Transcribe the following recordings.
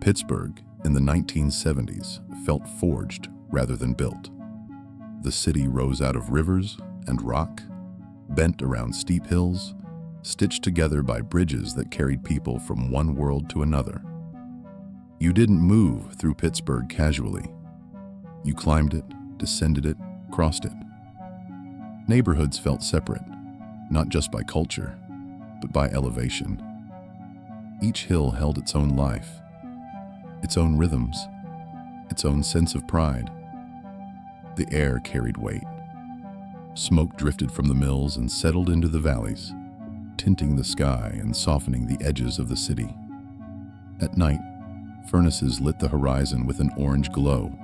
Pittsburgh in the 1970s felt forged rather than built. The city rose out of rivers and rock, bent around steep hills, stitched together by bridges that carried people from one world to another. You didn't move through Pittsburgh casually. You climbed it, descended it, crossed it. Neighborhoods felt separate, not just by culture, but by elevation. Each hill held its own life, its own rhythms, its own sense of pride. The air carried weight. Smoke drifted from the mills and settled into the valleys, tinting the sky and softening the edges of the city. At night, furnaces lit the horizon with an orange glow,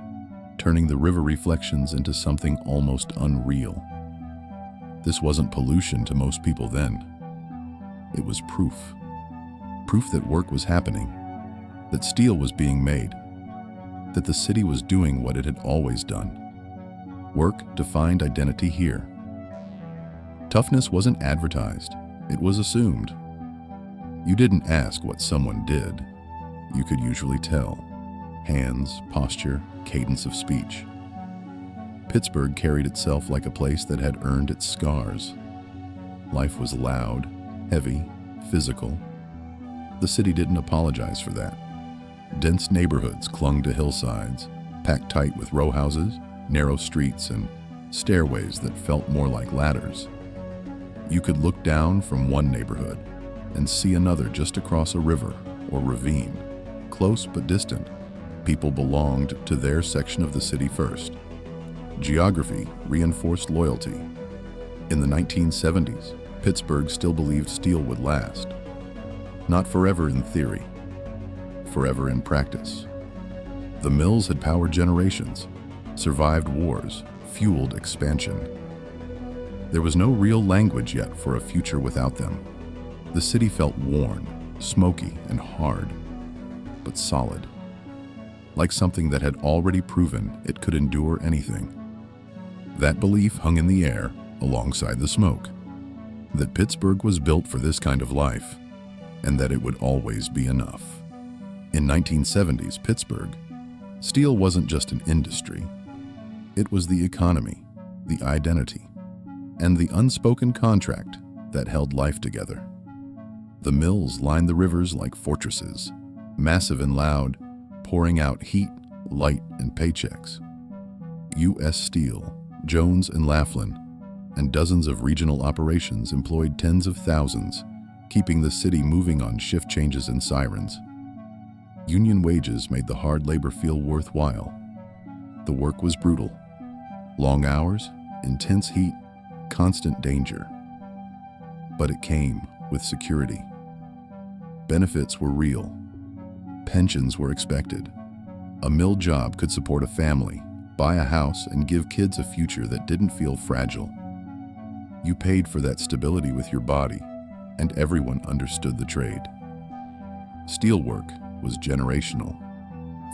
turning the river reflections into something almost unreal. This wasn't pollution to most people then. It was proof. Proof that work was happening, that steel was being made, that the city was doing what it had always done. Work defined identity here. Toughness wasn't advertised, it was assumed. You didn't ask what someone did. You could usually tell. Hands, posture, cadence of speech. Pittsburgh carried itself like a place that had earned its scars. Life was loud, heavy, physical. The city didn't apologize for that. Dense neighborhoods clung to hillsides, packed tight with row houses, narrow streets, and stairways that felt more like ladders. You could look down from one neighborhood and see another just across a river or ravine. Close but distant, people belonged to their section of the city first. Geography reinforced loyalty. In the 1970s, Pittsburgh still believed steel would last. Not forever in theory, forever in practice. The mills had powered generations, survived wars, fueled expansion. There was no real language yet for a future without them. The city felt worn, smoky, and hard, but solid. Like something that had already proven it could endure anything. That belief hung in the air alongside the smoke. That Pittsburgh was built for this kind of life, and that it would always be enough. In 1970s Pittsburgh, steel wasn't just an industry. It was the economy, the identity, and the unspoken contract that held life together. The mills lined the rivers like fortresses, massive and loud, pouring out heat, light, and paychecks. U.S. Steel, Jones and Laughlin, and dozens of regional operations employed tens of thousands, keeping the city moving on shift changes and sirens. Union wages made the hard labor feel worthwhile. The work was brutal. Long hours, intense heat, constant danger. But it came with security. Benefits were real. Pensions were expected. A mill job could support a family, buy a house, and give kids a future that didn't feel fragile. You paid for that stability with your body, and everyone understood the trade. Steelwork was generational.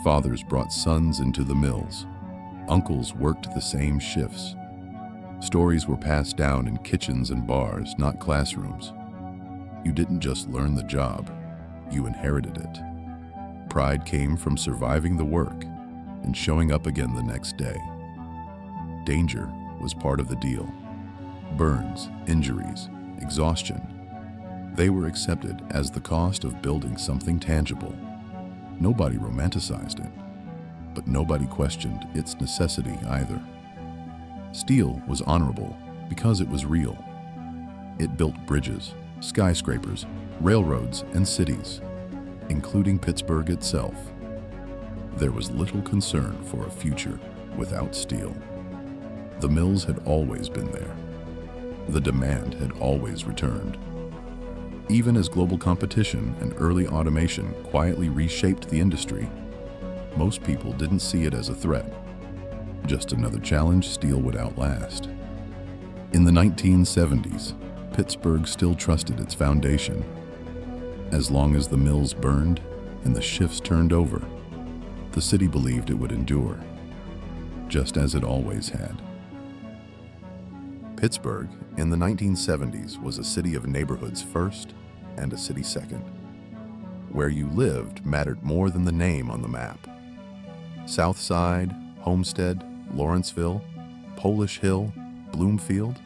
Fathers brought sons into the mills. Uncles worked the same shifts. Stories were passed down in kitchens and bars, not classrooms. You didn't just learn the job, you inherited it. Pride came from surviving the work and showing up again the next day. Danger was part of the deal. Burns, injuries, exhaustion. They were accepted as the cost of building something tangible. Nobody romanticized it, but nobody questioned its necessity either. Steel was honorable because it was real. It built bridges, skyscrapers, railroads, and cities, including Pittsburgh itself. There was little concern for a future without steel. The mills had always been there. The demand had always returned. Even as global competition and early automation quietly reshaped the industry, most people didn't see it as a threat, just another challenge steel would outlast. In the 1970s, Pittsburgh still trusted its foundation. As long as the mills burned and the shifts turned over, the city believed it would endure, just as it always had. Pittsburgh in the 1970s was a city of neighborhoods first and a city second. where you lived mattered more than the name on the map. South Side, Homestead, Lawrenceville, Polish Hill, Bloomfield.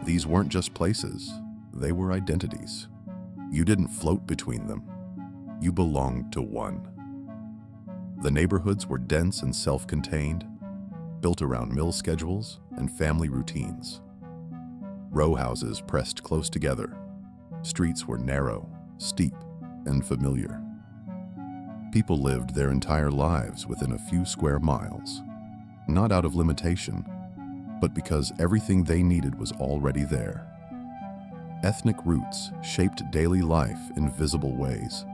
These weren't just places, they were identities. You didn't float between them. You belonged to one. The neighborhoods were dense and self-contained, built around mill schedules and family routines. Row houses pressed close together. Streets were narrow, steep, and familiar. People lived their entire lives within a few square miles, not out of limitation, but because everything they needed was already there. Ethnic roots shaped daily life in visible ways.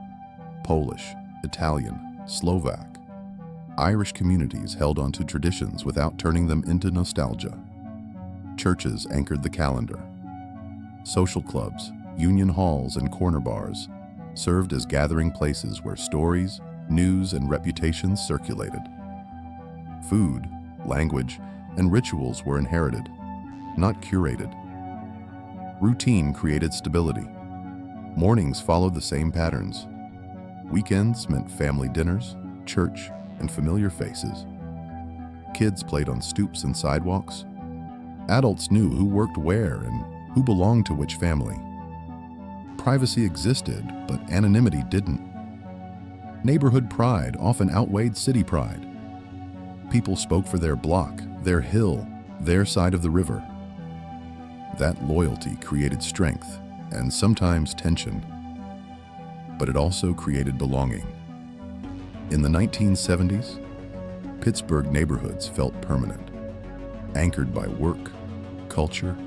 Polish, Italian, Slovak. Irish communities held onto traditions without turning them into nostalgia. Churches anchored the calendar. Social clubs, union halls, and corner bars served as gathering places where stories, news, and reputations circulated. Food, language, and rituals were inherited, not curated. Routine created stability. Mornings followed the same patterns. Weekends meant family dinners, church, and familiar faces. Kids played on stoops and sidewalks. Adults knew who worked where and who belonged to which family. Privacy existed, but anonymity didn't. Neighborhood pride often outweighed city pride. People spoke for their block, their hill, their side of the river. That loyalty created strength and sometimes tension, but it also created belonging. In the 1970s, Pittsburgh neighborhoods felt permanent, anchored by work, culture,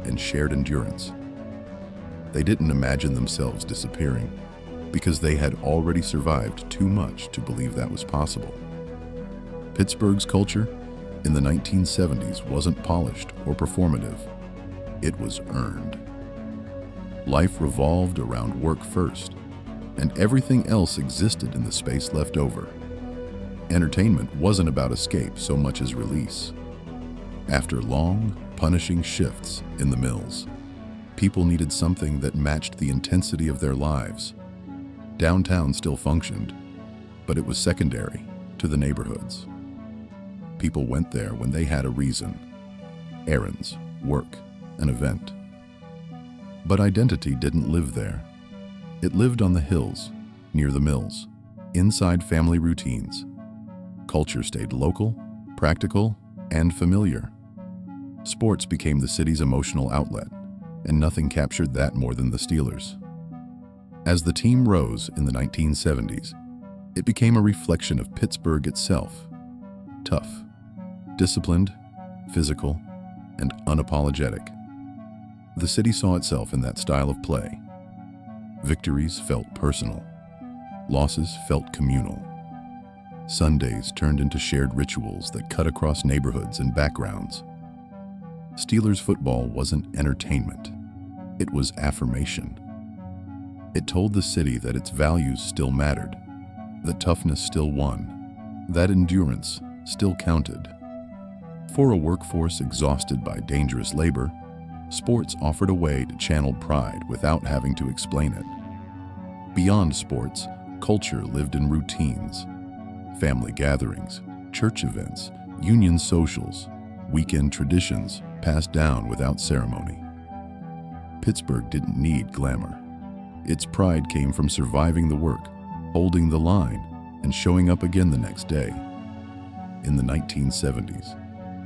and shared endurance. They didn't imagine themselves disappearing because they had already survived too much to believe that was possible. Pittsburgh's culture in the 1970s wasn't polished or performative. It was earned. Life revolved around work first, and everything else existed in the space left over. Entertainment wasn't about escape so much as release. After long, punishing shifts in the mills, people needed something that matched the intensity of their lives. Downtown still functioned, but it was secondary to the neighborhoods. People went there when they had a reason: errands, work, an event. But identity didn't live there. It lived on the hills, near the mills, inside family routines. Culture stayed local, practical, and familiar. Sports became the city's emotional outlet, and nothing captured that more than the Steelers. As the team rose in the 1970s, it became a reflection of Pittsburgh itself: tough, disciplined, physical, and unapologetic. The city saw itself in that style of play. Victories felt personal. Losses felt communal. Sundays turned into shared rituals that cut across neighborhoods and backgrounds. Steelers football wasn't entertainment. It was affirmation. It told the city that its values still mattered, that toughness still won, that endurance still counted. For a workforce exhausted by dangerous labor, sports offered a way to channel pride without having to explain it. Beyond sports, culture lived in routines: family gatherings, church events, union socials, weekend traditions passed down without ceremony. Pittsburgh didn't need glamour. Its pride came from surviving the work, holding the line, and showing up again the next day. In the 1970s,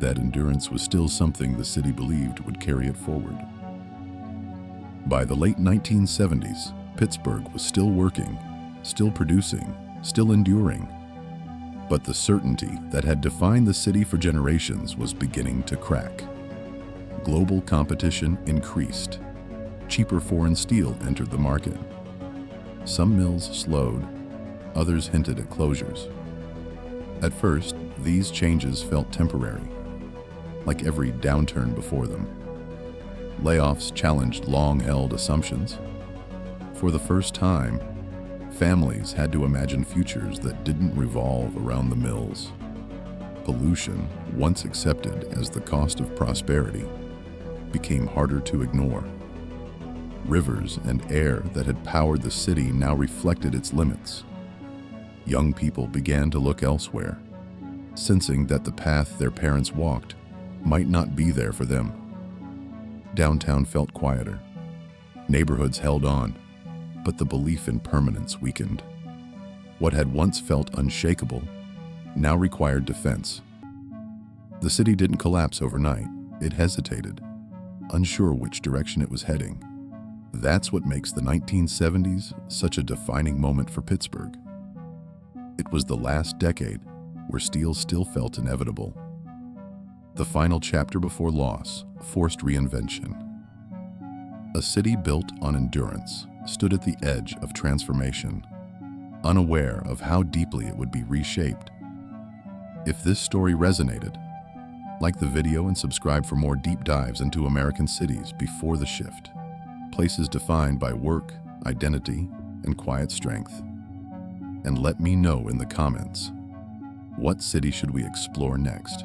that endurance was still something the city believed would carry it forward. By the late 1970s, Pittsburgh was still working, still producing, still enduring. But the certainty that had defined the city for generations was beginning to crack. Global competition increased. Cheaper foreign steel entered the market. Some mills slowed, others hinted at closures. At first, these changes felt temporary, like every downturn before them. Layoffs challenged long-held assumptions. For the first time, families had to imagine futures that didn't revolve around the mills. Pollution, once accepted as the cost of prosperity, became harder to ignore. Rivers and air that had powered the city now reflected its limits. Young people began to look elsewhere, sensing that the path their parents walked might not be there for them. Downtown felt quieter. Neighborhoods held on, but the belief in permanence weakened. What had once felt unshakable now required defense. The city didn't collapse overnight. It hesitated, unsure which direction it was heading. That's what makes the 1970s such a defining moment for Pittsburgh. It was the last decade where steel still felt inevitable. The final chapter before loss forced reinvention. A city built on endurance stood at the edge of transformation, unaware of how deeply it would be reshaped. If this story resonated, like the video and subscribe for more deep dives into American cities before the shift, places defined by work, identity, and quiet strength. And let me know in the comments, what city should we explore next?